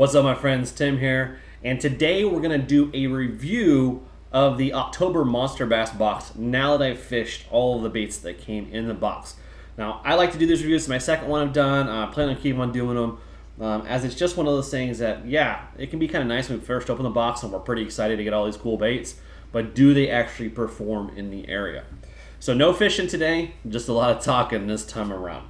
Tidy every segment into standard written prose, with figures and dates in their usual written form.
What's up, my friends? Tim here, and today we're going to do a review of the October Monsterbass box now that I've fished all of the baits that came in the box. Now, I like to do this review. It's my second one I've done. I plan on keeping on doing them as it's just one of those things that, yeah, it can be kind of nice when we first open the box and we're pretty excited to get all these cool baits, but do they actually perform in the area? So no fishing today, just a lot of talking this time around.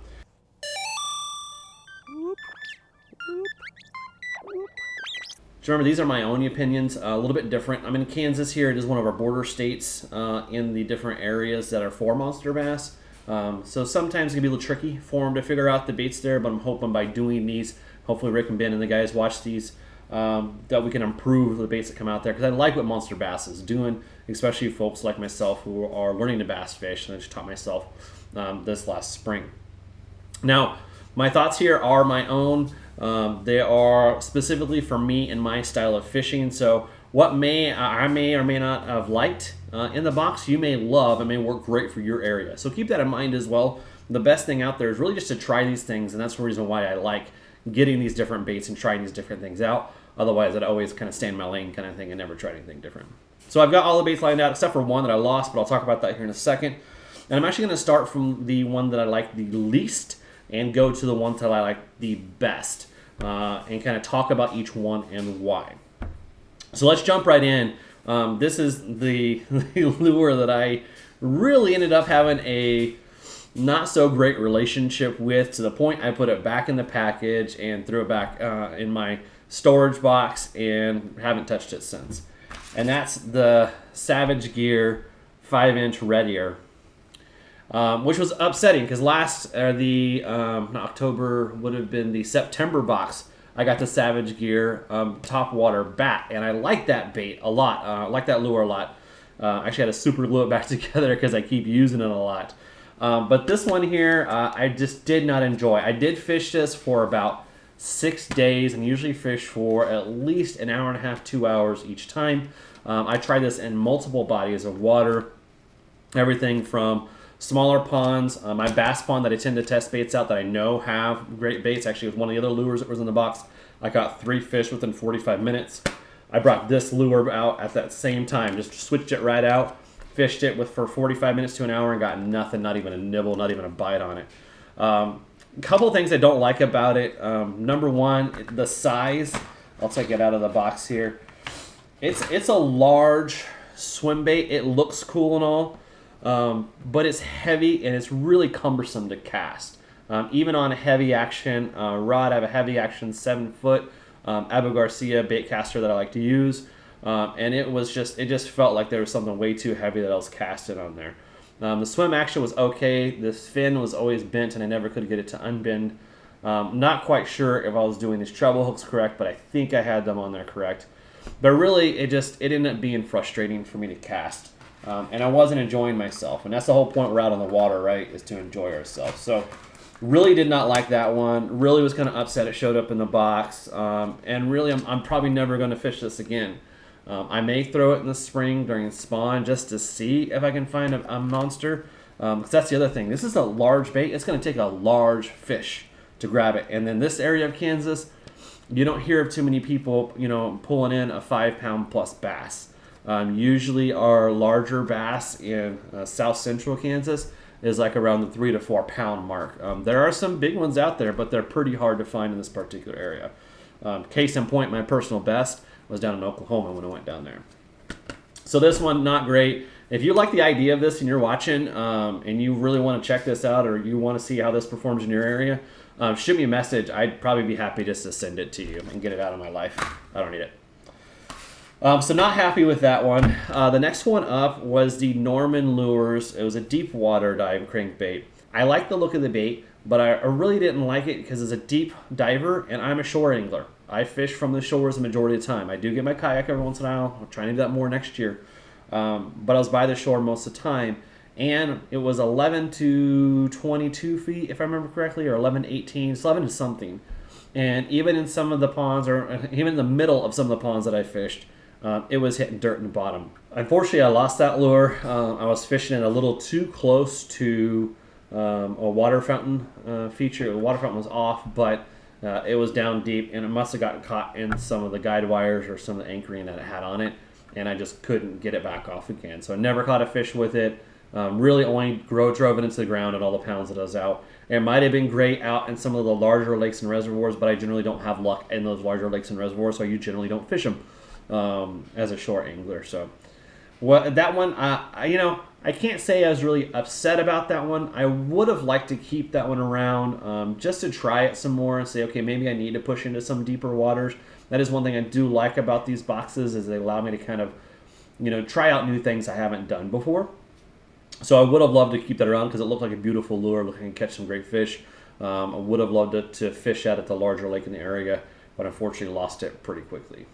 So remember, these are my own opinions, a little bit different. I'm in Kansas here. It is one of our border states in the different areas that are for monster bass. So sometimes it can be a little tricky for them to figure out the baits there, but I'm hoping by doing these, hopefully Rick and Ben and the guys watch these, that we can improve the baits that come out there. Because I like what monster bass is doing, especially folks like myself who are learning to bass fish, and I just taught myself this last spring. Now, my thoughts here are my own. They are specifically for me and my style of fishing. So what I may or may not have liked in the box, you may love and may work great for your area. So keep that in mind as well. The best thing out there is really just to try these things, and that's the reason why I like getting these different baits and trying these different things out. Otherwise, I'd always kind of stay in my lane kind of thing and never try anything different. So I've got all the baits lined out except for one that I lost, but I'll talk about that here in a second. And I'm actually going to start from the one that I like the least and go to the one that I like the best. And kind of talk about each one and why. So let's jump right in. This is the lure that I really ended up having a not so great relationship with, to the point I put it back in the package and threw it back in my storage box and haven't touched it since. And that's the Savage Gear 5-inch red ear. Which was upsetting because October would have been the September box. I got the Savage Gear top water bat, and I like that bait a lot. I like that lure a lot. Actually, I had to super glue it back together because I keep using it a lot. But this one here, I just did not enjoy. I did fish this for about 6 days, and usually fish for at least an hour and a half, 2 hours each time. I tried this in multiple bodies of water, everything from smaller ponds, my bass pond that I tend to test baits out that I know have great baits. Actually, with one of the other lures that was in the box, I caught 3 fish within 45 minutes. I brought this lure out at that same time, just switched it right out, fished it for 45 minutes to an hour and got nothing, not even a nibble, not even a bite on it. A couple of things I don't like about it. Number one, the size. I'll take it out of the box here. It's a large swim bait. It looks cool and all. But it's heavy and it's really cumbersome to cast. Even on a heavy action rod, I have a heavy action 7-foot Abu Garcia bait caster that I like to use, and it just felt like there was something way too heavy that I was casting on there. The swim action was okay. This fin was always bent and I never could get it to unbend. Not quite sure if I was doing these treble hooks correct, but I think I had them on there correct. But really, it ended up being frustrating for me to cast. And I wasn't enjoying myself, and that's the whole point we're out on the water, right, is to enjoy ourselves. So really did not like that one. Really was kind of upset it showed up in the box, and really I'm probably never going to fish this again. I may throw it in the spring during spawn just to see if I can find a monster, because that's the other thing. This is a large bait. It's going to take a large fish to grab it, and in this area of Kansas, you don't hear of too many people, pulling in a 5-pound plus bass. Usually our larger bass in south central Kansas is like around the 3 to 4 pound mark. There are some big ones out there, but they're pretty hard to find in this particular area. Case in point, my personal best was down in Oklahoma when I went down there. So this one, not great. If you like the idea of this and you're watching and you really want to check this out, or you want to see how this performs in your area, shoot me a message. I'd probably be happy just to send it to you and get it out of my life. I don't need it. So not happy with that one. The next one up was the Norman Lures. It was a deep water dive crankbait. I like the look of the bait, but I really didn't like it because it's a deep diver, and I'm a shore angler. I fish from the shores the majority of the time. I do get my kayak every once in a while. I'm trying to do that more next year. But I was by the shore most of the time, and it was 11 to 22 feet, if I remember correctly, or 11 to 18. It's 11 to something. And even in some of the ponds, or even in the middle of some of the ponds that I fished, it was hitting dirt in the bottom. Unfortunately, I lost that lure. I was fishing it a little too close to a water fountain feature. The water fountain was off, but it was down deep, and it must have gotten caught in some of the guide wires or some of the anchoring that it had on it, and I just couldn't get it back off again. So I never caught a fish with it. Really only drove it into the ground and all the pounds that I was out. It might have been great out in some of the larger lakes and reservoirs, but I generally don't have luck in those larger lakes and reservoirs, so you generally don't fish them as a shore angler. So that one, I can't say I was really upset about that one. I would have liked to keep that one around just to try it some more and say, okay, maybe I need to push into some deeper waters. That is one thing I do like about these boxes, is they allow me to kind of, try out new things I haven't done before. So I would have loved to keep that around because it looked like a beautiful lure, looking to catch some great fish. I would have loved it to fish at the larger lake in the area, but unfortunately lost it pretty quickly.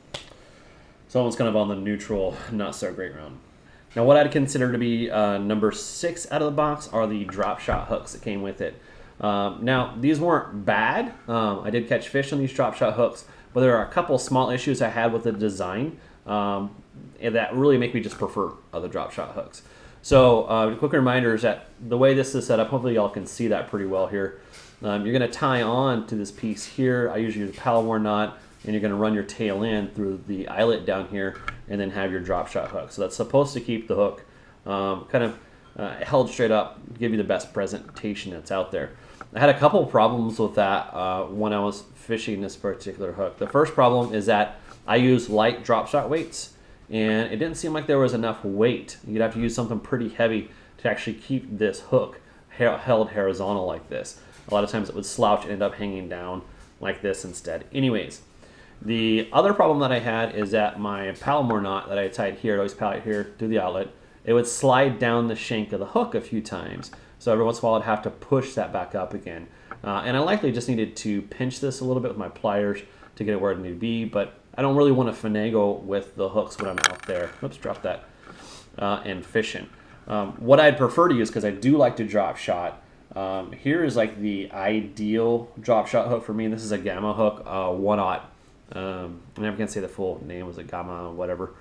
So it's kind of on the neutral, not so great round. Now what I'd consider to be number 6 out of the box are the drop shot hooks that came with it. Now these weren't bad. I did catch fish on these drop shot hooks, but there are a couple small issues I had with the design that really make me just prefer other drop shot hooks. So a quick reminder is that the way this is set up, hopefully y'all can see that pretty well here. You're going to tie on to this piece here. I usually use a Palomar knot, and you're going to run your tail in through the eyelet down here and then have your drop shot hook. So that's supposed to keep the hook kind of held straight up, give you the best presentation that's out there. I had a couple of problems with that when I was fishing this particular hook. The first problem is that I use light drop shot weights, and it didn't seem like there was enough weight. You'd have to use something pretty heavy to actually keep this hook held horizontal like this. A lot of times it would slouch and end up hanging down like this instead. Anyways, the other problem that I had is that my Palomar knot that I tied here, I always tie it here through the outlet, it would slide down the shank of the hook a few times. So every once in a while I'd have to push that back up again. And I likely just needed to pinch this a little bit with my pliers to get it where it needed to be, but I don't really want to finagle with the hooks when I'm out there. Oops, drop that. And fishing. What I'd prefer to use, because I do like to drop shot, here is like the ideal drop shot hook for me. This is a Gamma hook, 1/0. I'm never going to say the full name, was it Gamma whatever.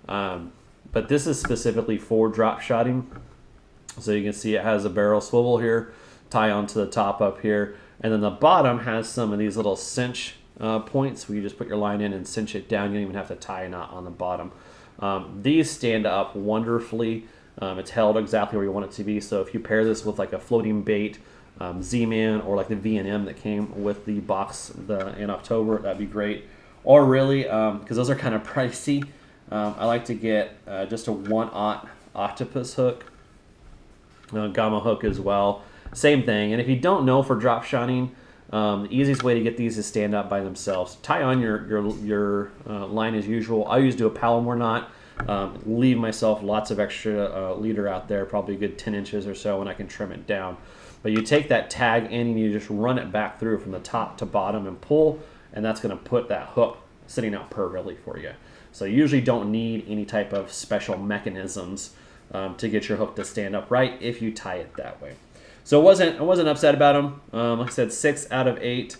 But this is specifically for drop shotting. So you can see it has a barrel swivel here, tie onto the top up here, and then the bottom has some of these little cinch points where you just put your line in and cinch it down. You don't even have to tie a knot on the bottom. These stand up wonderfully. It's held exactly where you want it to be. So if you pair this with like a floating bait, Z-Man, or like the V&M that came with the box in October, that'd be great. Or really, because those are kind of pricey, I like to get just a 1/0 octopus hook, Gamma hook as well. Same thing. And if you don't know for drop shotting, the easiest way to get these is stand up by themselves. Tie on your line as usual. I always do a Palomar knot. Leave myself lots of extra leader out there, probably a good 10 inches or so, and I can trim it down. But you take that tag in and you just run it back through from the top to bottom and pull, and that's going to put that hook sitting out perfectly for you. So you usually don't need any type of special mechanisms to get your hook to stand up right if you tie it that way. So I wasn't upset about them. Like I said, 6 out of 8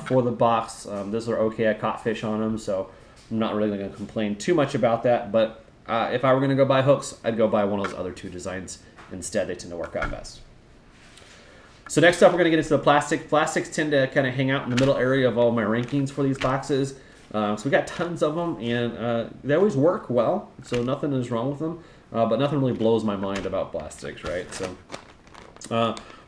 for the box. Those are okay. I caught fish on them, so I'm not really going to complain too much about that. But if I were going to go buy hooks, I'd go buy one of those other 2 designs instead. They tend to work out best. So next up, we're going to get into the plastic. Plastics tend to kind of hang out in the middle area of all my rankings for these boxes. So we got tons of them, and they always work well, so nothing is wrong with them. But nothing really blows my mind about plastics, right? So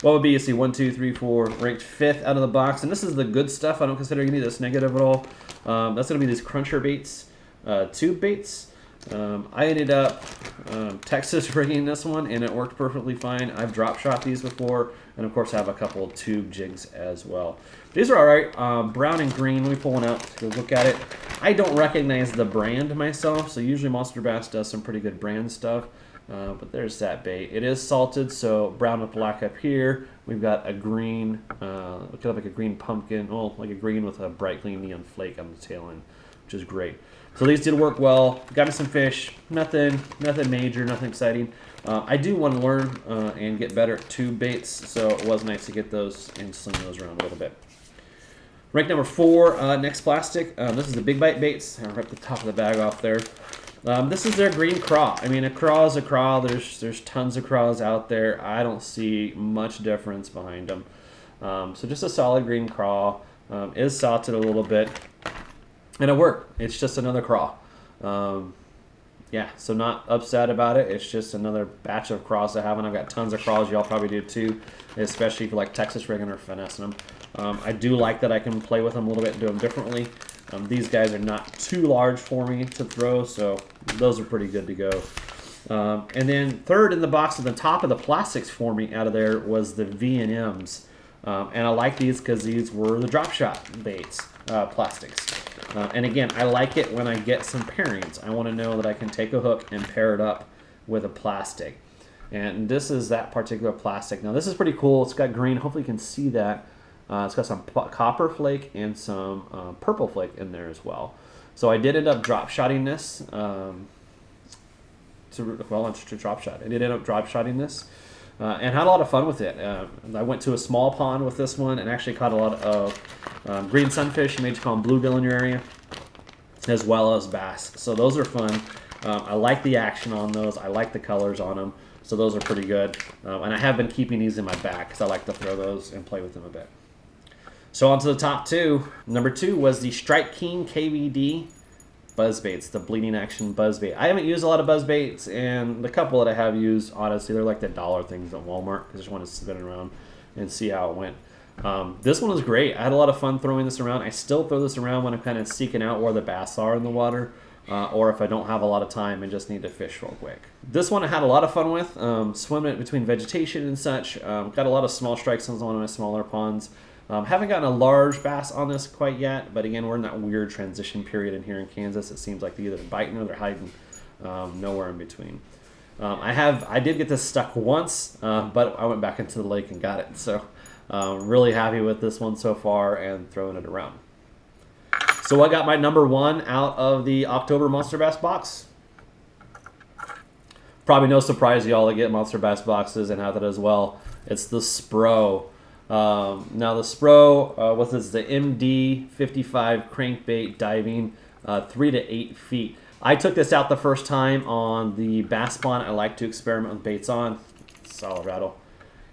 what would be, you see, 1, 2, 3, 4, ranked 5th out of the box. And this is the good stuff. I don't consider any of this negative at all. That's going to be these cruncher baits, tube baits. I ended up Texas rigging this one, and it worked perfectly fine. I've drop shot these before, and of course I have a couple of tube jigs as well. These are all right. Brown and green. Let me pull one out to look at it. I don't recognize the brand myself, so usually Monster Bass does some pretty good brand stuff. But there's that bait. It is salted, so brown with black up here. We've got a green, kind of like a green pumpkin, well, like a green with a bright green neon flake on the tail end, which is great. So these did work well. Got me some fish. Nothing major, nothing exciting. I do want to learn and get better at tube baits, so it was nice to get those and sling those around a little bit. Rank number 4, next plastic. This is the Big Bite baits. I'll rip the top of the bag off there. This is their green craw. I mean, a craw is a craw. There's tons of craws out there. I don't see much difference behind them. So just a solid green craw. is salted a little bit, and it worked. It's just another craw. Yeah, so not upset about it. It's just another batch of craws I have, and I've got tons of craws. Y'all probably do too, especially if you like Texas rigging or finessing them. I do like that I can play with them a little bit and do them differently. These guys are not too large for me to throw, so those are pretty good to go. And then third in the box at the top of the plastics for me out of there was the V&Ms. And I like these because these were the drop shot baits, plastics. And again, I like it when I get some pairings. I want to know that I can take a hook and pair it up with a plastic. And this is that particular plastic. Now this is pretty cool. It's got green. Hopefully you can see that. It's got some copper flake and some purple flake in there as well. So I did end up drop shotting this. To drop shot. I did end up drop shotting this. And had a lot of fun with it. I went to a small pond with this one and actually caught a lot of green sunfish. You may call them bluegill in your area, as well as bass. So those are fun. I like the action on those. I like the colors on them. So those are pretty good. And I have been keeping these in my bag because I like to throw those and play with them a bit. So on to the top two. Number 2 was the Strike King KVD Buzzbaits, the bleeding action buzzbait. I haven't used a lot of buzzbaits, and the couple that I have used, honestly, they're like the dollar things at Walmart. I just want to spin it around and see how it went. This one was great. I had a lot of fun throwing this around. I still throw this around when I'm kind of seeking out where the bass are in the water, or if I don't have a lot of time and just need to fish real quick. This one I had a lot of fun with, swimming it between vegetation and such. Got a lot of small strikes on one of my smaller ponds. Haven't gotten a large bass on this quite yet, but again, we're in that weird transition period in here in Kansas. It seems like they're either biting or they're hiding, nowhere in between. I did get this stuck once, but I went back into the lake and got it. So really happy with this one so far and throwing it around. So I got my number 1 out of the October Monsterbass box. Probably no surprise y'all that get Monsterbass boxes and have that as well. It's the SPRO. Now the SPRO, what is the MD55 crankbait diving, 3 to 8 feet. I took this out the first time on the bass pond I like to experiment with baits on, solid rattle.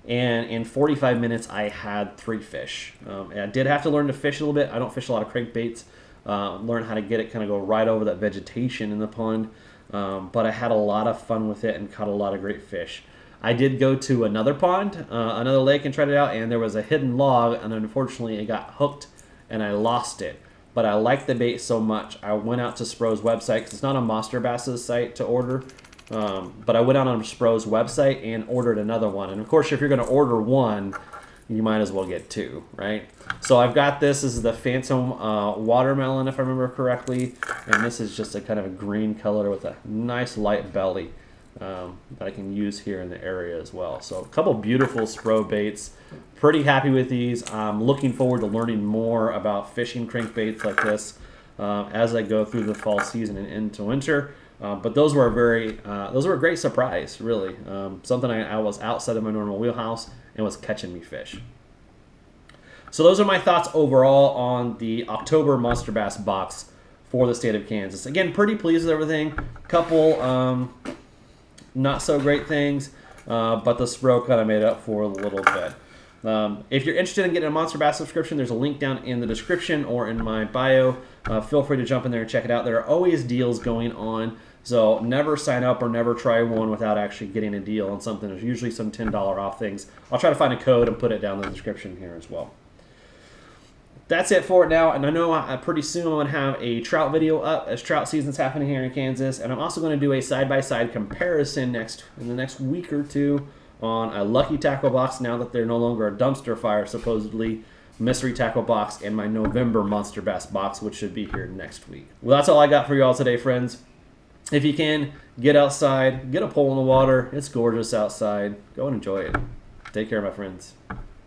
And in 45 minutes I had 3 fish. And I did have to learn to fish a little bit. I don't fish a lot of crankbaits. Learn how to get it kind of go right over that vegetation in the pond. But I had a lot of fun with it and caught a lot of great fish. I did go to another pond, another lake, and tried it out, and there was a hidden log, and unfortunately it got hooked and I lost it. But I liked the bait so much, I went out to SPRO's website, because it's not on Monsterbass's site to order, but I went out on SPRO's website and ordered another one. And of course, if you're going to order one, you might as well get 2, right? So I've got this. This is the Phantom Watermelon, if I remember correctly, and this is just a kind of a green color with a nice light belly. That I can use here in the area as well. So a couple beautiful SPRO baits. Pretty happy with these. I'm looking forward to learning more about fishing crankbaits like this as I go through the fall season and into winter. But those were a great surprise, really. Something I was outside of my normal wheelhouse and was catching me fish. So those are my thoughts overall on the October Monsterbass box for the state of Kansas. Again, pretty pleased with everything. Couple not so great things, but the SPRO kind of made up for a little bit. If you're interested in getting a Monsterbass subscription, there's a link down in the description or in my bio. Feel free to jump in there and check it out. There are always deals going on, so never sign up or never try one without actually getting a deal on something. There's usually some $10 off things. I'll try to find a code and put it down in the description here as well. That's it for it now, and I know pretty soon I'm going to have a trout video up as trout season's happening here in Kansas, and I'm also going to do a side-by-side comparison in the next week or two on a Lucky Tackle box now that they're no longer a dumpster fire, supposedly, mystery tackle box, and my November Monsterbass box, which should be here next week. Well, that's all I got for you all today, friends. If you can, get outside, get a pole in the water. It's gorgeous outside. Go and enjoy it. Take care, my friends.